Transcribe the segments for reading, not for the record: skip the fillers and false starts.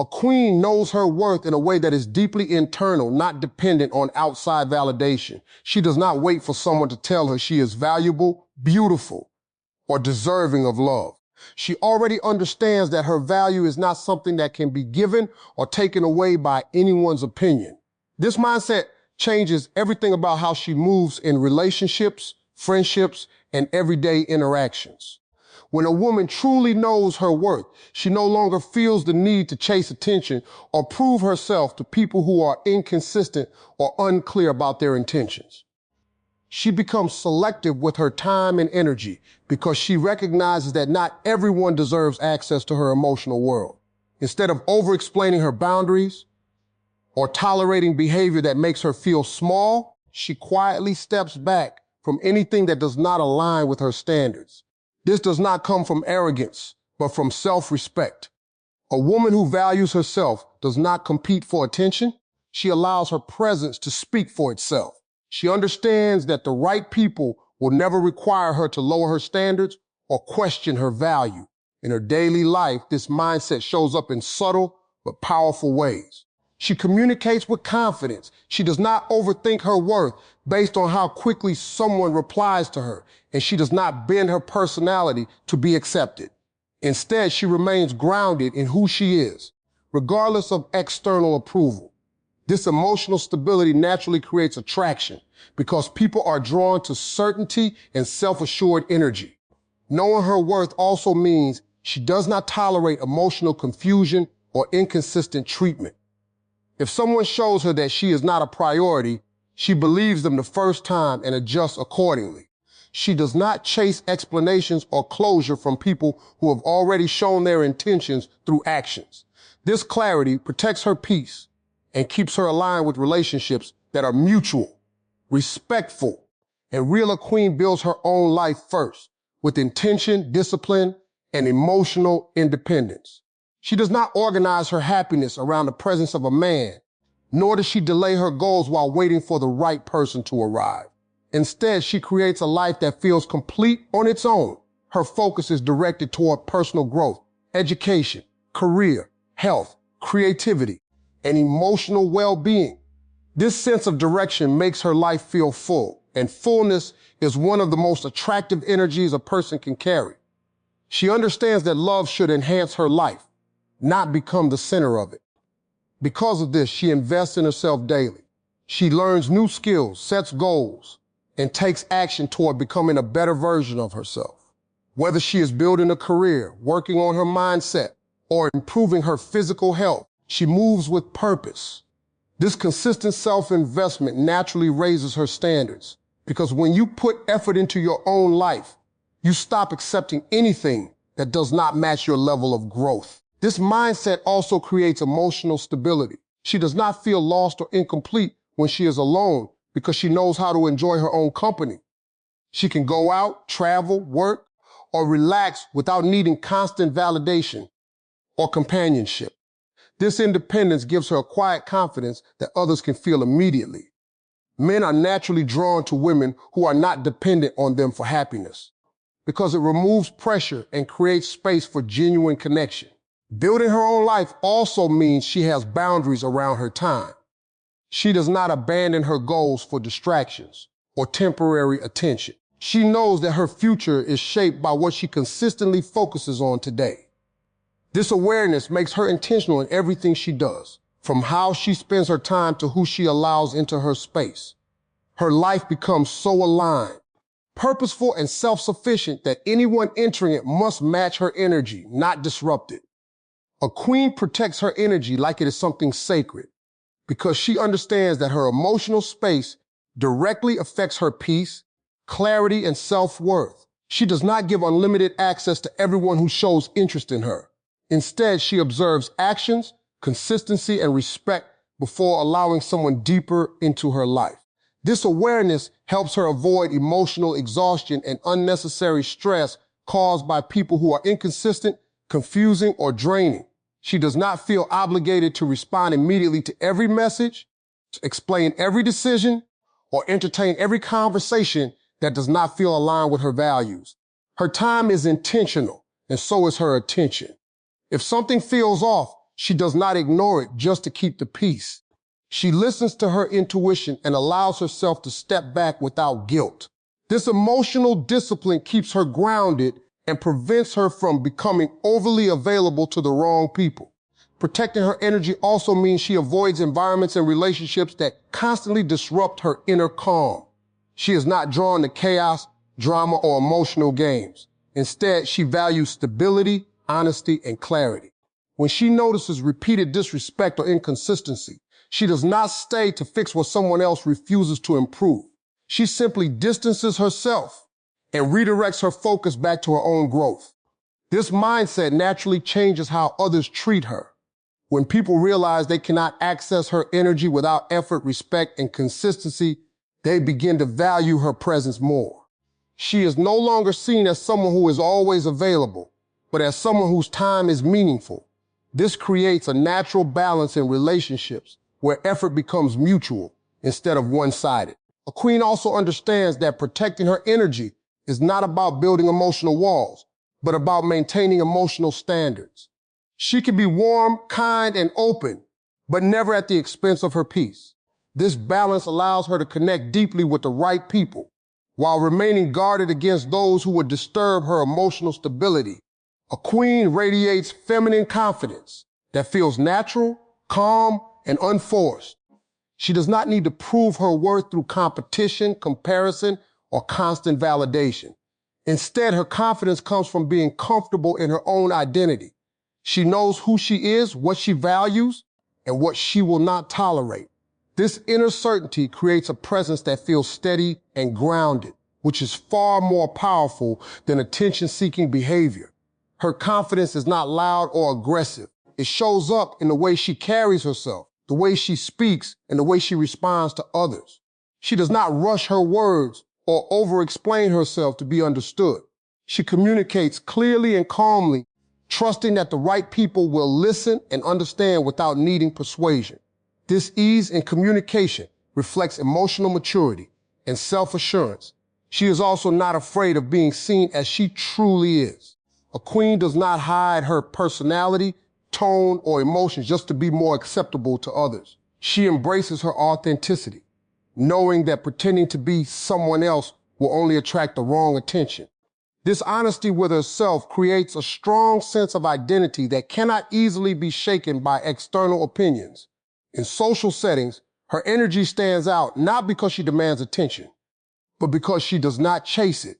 A queen knows her worth in a way that is deeply internal, not dependent on outside validation. She does not wait for someone to tell her she is valuable, beautiful, or deserving of love. She already understands that her value is not something that can be given or taken away by anyone's opinion. This mindset changes everything about how she moves in relationships, friendships, and everyday interactions. When a woman truly knows her worth, she no longer feels the need to chase attention or prove herself to people who are inconsistent or unclear about their intentions. She becomes selective with her time and energy because she recognizes that not everyone deserves access to her emotional world. Instead of over-explaining her boundaries or tolerating behavior that makes her feel small, she quietly steps back from anything that does not align with her standards. This does not come from arrogance, but from self-respect. A woman who values herself does not compete for attention. She allows her presence to speak for itself. She understands that the right people will never require her to lower her standards or question her value. In her daily life, this mindset shows up in subtle but powerful ways. She communicates with confidence. She does not overthink her worth based on how quickly someone replies to her, and she does not bend her personality to be accepted. Instead, she remains grounded in who she is, regardless of external approval. This emotional stability naturally creates attraction because people are drawn to certainty and self-assured energy. Knowing her worth also means she does not tolerate emotional confusion or inconsistent treatment. If someone shows her that she is not a priority, she believes them the first time and adjusts accordingly. She does not chase explanations or closure from people who have already shown their intentions through actions. This clarity protects her peace and keeps her aligned with relationships that are mutual, respectful, and real. A queen builds her own life first, with intention, discipline, and emotional independence. She does not organize her happiness around the presence of a man, nor does she delay her goals while waiting for the right person to arrive. Instead, she creates a life that feels complete on its own. Her focus is directed toward personal growth, education, career, health, creativity, and emotional well-being. This sense of direction makes her life feel full, and fullness is one of the most attractive energies a person can carry. She understands that love should enhance her life, not become the center of it. Because of this, she invests in herself daily. She learns new skills, sets goals, and takes action toward becoming a better version of herself. Whether she is building a career, working on her mindset, or improving her physical health, she moves with purpose. This consistent self-investment naturally raises her standards, because when you put effort into your own life, you stop accepting anything that does not match your level of growth. This mindset also creates emotional stability. She does not feel lost or incomplete when she is alone because she knows how to enjoy her own company. She can go out, travel, work, or relax without needing constant validation or companionship. This independence gives her a quiet confidence that others can feel immediately. Men are naturally drawn to women who are not dependent on them for happiness because it removes pressure and creates space for genuine connection. Building her own life also means she has boundaries around her time. She does not abandon her goals for distractions or temporary attention. She knows that her future is shaped by what she consistently focuses on today. This awareness makes her intentional in everything she does, from how she spends her time to who she allows into her space. Her life becomes so aligned, purposeful, and self-sufficient that anyone entering it must match her energy, not disrupt it. A queen protects her energy like it is something sacred because she understands that her emotional space directly affects her peace, clarity, and self-worth. She does not give unlimited access to everyone who shows interest in her. Instead, she observes actions, consistency, and respect before allowing someone deeper into her life. This awareness helps her avoid emotional exhaustion and unnecessary stress caused by people who are inconsistent, confusing, or draining. She does not feel obligated to respond immediately to every message, to explain every decision, or entertain every conversation that does not feel aligned with her values. Her time is intentional, and so is her attention. If something feels off, She does not ignore it just to keep the peace. She listens to her intuition and allows herself to step back without guilt. This emotional discipline keeps her grounded and prevents her from becoming overly available to the wrong people. Protecting her energy also means she avoids environments and relationships that constantly disrupt her inner calm. She is not drawn to chaos, drama, or emotional games. Instead, she values stability, honesty, and clarity. When she notices repeated disrespect or inconsistency, she does not stay to fix what someone else refuses to improve. She simply distances herself and redirects her focus back to her own growth. This mindset naturally changes how others treat her. When people realize they cannot access her energy without effort, respect, and consistency, they begin to value her presence more. She is no longer seen as someone who is always available, but as someone whose time is meaningful. This creates a natural balance in relationships where effort becomes mutual instead of one-sided. A queen also understands that protecting her energy is not about building emotional walls, but about maintaining emotional standards. She can be warm, kind, and open, but never at the expense of her peace. This balance allows her to connect deeply with the right people, while remaining guarded against those who would disturb her emotional stability. A queen radiates feminine confidence that feels natural, calm, and unforced. She does not need to prove her worth through competition, comparison, or constant validation. Instead, her confidence comes from being comfortable in her own identity. She knows who she is, what she values, and what she will not tolerate. This inner certainty creates a presence that feels steady and grounded, which is far more powerful than attention-seeking behavior. Her confidence is not loud or aggressive. It shows up in the way she carries herself, the way she speaks, and the way she responds to others. She does not rush her words or over-explain herself to be understood. She communicates clearly and calmly, trusting that the right people will listen and understand without needing persuasion. This ease in communication reflects emotional maturity and self-assurance. She is also not afraid of being seen as she truly is. A queen does not hide her personality, tone, or emotions just to be more acceptable to others. She embraces her authenticity, knowing that pretending to be someone else will only attract the wrong attention. This honesty with herself creates a strong sense of identity that cannot easily be shaken by external opinions. In social settings, her energy stands out not because she demands attention, but because she does not chase it.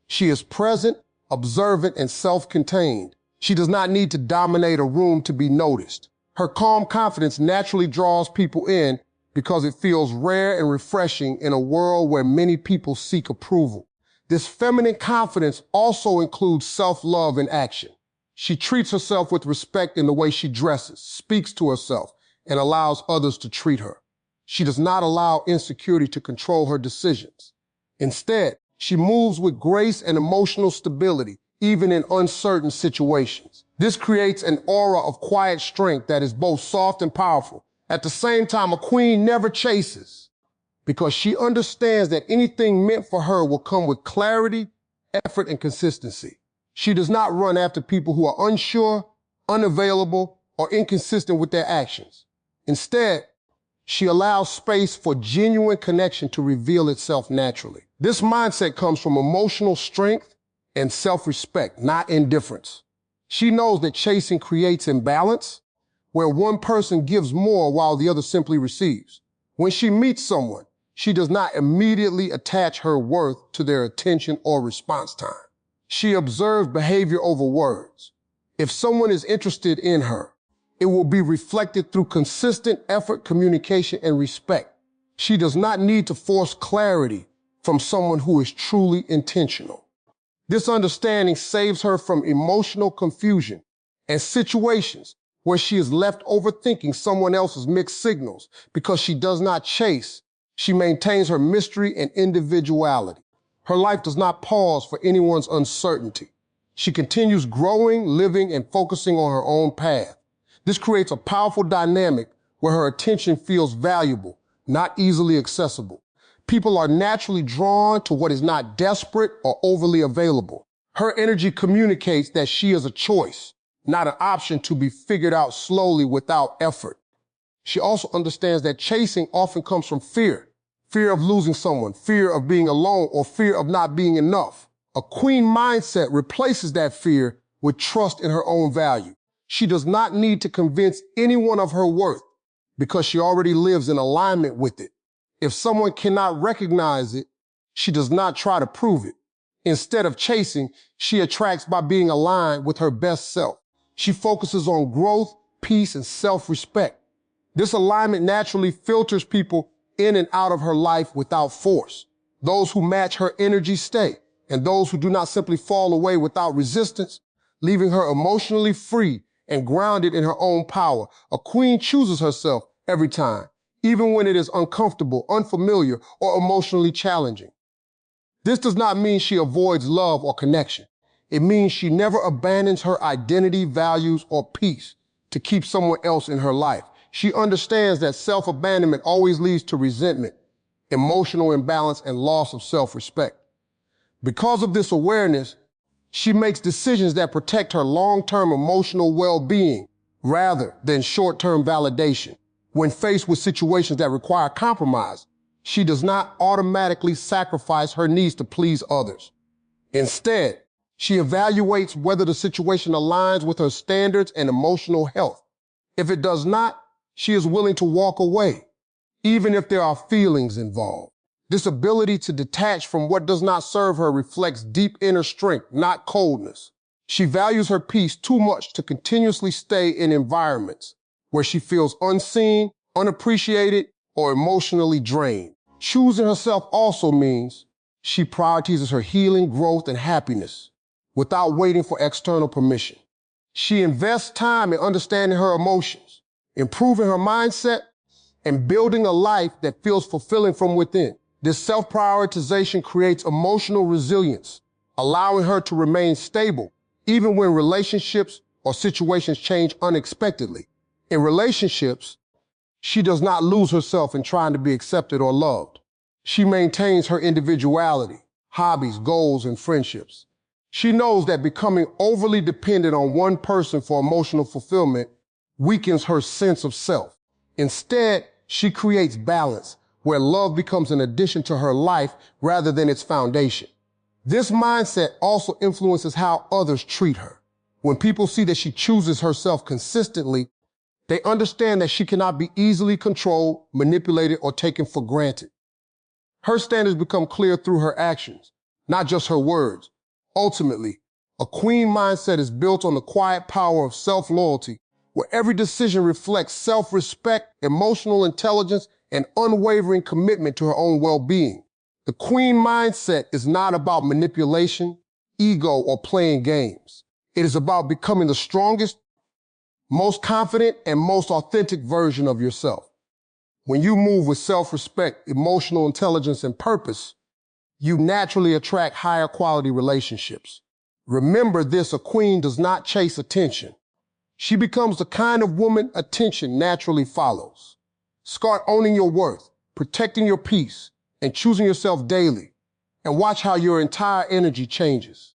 She is present, observant, and self-contained. She does not need to dominate a room to be noticed. Her calm confidence naturally draws people in because it feels rare and refreshing in a world where many people seek approval. This feminine confidence also includes self-love in action. She treats herself with respect in the way she dresses, speaks to herself, and allows others to treat her. She does not allow insecurity to control her decisions. Instead, she moves with grace and emotional stability, even in uncertain situations. This creates an aura of quiet strength that is both soft and powerful. At the same time, a queen never chases because she understands that anything meant for her will come with clarity, effort, and consistency. She does not run after people who are unsure, unavailable, or inconsistent with their actions. Instead, she allows space for genuine connection to reveal itself naturally. This mindset comes from emotional strength and self-respect, not indifference. She knows that chasing creates imbalance, where one person gives more while the other simply receives. When she meets someone, she does not immediately attach her worth to their attention or response time. She observes behavior over words. If someone is interested in her, it will be reflected through consistent effort, communication, and respect. She does not need to force clarity from someone who is truly intentional. This understanding saves her from emotional confusion and situations where she is left overthinking someone else's mixed signals. Because she does not chase, she maintains her mystery and individuality. Her life does not pause for anyone's uncertainty. She continues growing, living, and focusing on her own path. This creates a powerful dynamic where her attention feels valuable, not easily accessible. People are naturally drawn to what is not desperate or overly available. Her energy communicates that she is a choice, not an option to be figured out slowly without effort. She also understands that chasing often comes from fear. Fear of losing someone, fear of being alone, or fear of not being enough. A queen mindset replaces that fear with trust in her own value. She does not need to convince anyone of her worth because she already lives in alignment with it. If someone cannot recognize it, she does not try to prove it. Instead of chasing, she attracts by being aligned with her best self. She focuses on growth, peace, and self-respect. This alignment naturally filters people in and out of her life without force. Those who match her energy stay, and those who do not simply fall away without resistance, leaving her emotionally free and grounded in her own power. A queen chooses herself every time, even when it is uncomfortable, unfamiliar, or emotionally challenging. This does not mean she avoids love or connection. It means she never abandons her identity, values, or peace to keep someone else in her life. She understands that self-abandonment always leads to resentment, emotional imbalance, and loss of self-respect. Because of this awareness, she makes decisions that protect her long-term emotional well-being rather than short-term validation. When faced with situations that require compromise, she does not automatically sacrifice her needs to please others. Instead, she evaluates whether the situation aligns with her standards and emotional health. If it does not, she is willing to walk away, even if there are feelings involved. This ability to detach from what does not serve her reflects deep inner strength, not coldness. She values her peace too much to continuously stay in environments where she feels unseen, unappreciated, or emotionally drained. Choosing herself also means she prioritizes her healing, growth, and happiness without waiting for external permission. She invests time in understanding her emotions, improving her mindset, and building a life that feels fulfilling from within. This self-prioritization creates emotional resilience, allowing her to remain stable even when relationships or situations change unexpectedly. In relationships, she does not lose herself in trying to be accepted or loved. She maintains her individuality, hobbies, goals, and friendships. She knows that becoming overly dependent on one person for emotional fulfillment weakens her sense of self. Instead, she creates balance, where love becomes an addition to her life rather than its foundation. This mindset also influences how others treat her. When people see that she chooses herself consistently, they understand that she cannot be easily controlled, manipulated, or taken for granted. Her standards become clear through her actions, not just her words. Ultimately, a queen mindset is built on the quiet power of self-loyalty, where every decision reflects self-respect, emotional intelligence, and unwavering commitment to her own well-being. The queen mindset is not about manipulation, ego, or playing games. It is about becoming the strongest, most confident, and most authentic version of yourself. When you move with self-respect, emotional intelligence, and purpose, you naturally attract higher quality relationships. Remember this, a queen does not chase attention. She becomes the kind of woman attention naturally follows. Start owning your worth, protecting your peace, and choosing yourself daily, and watch how your entire energy changes.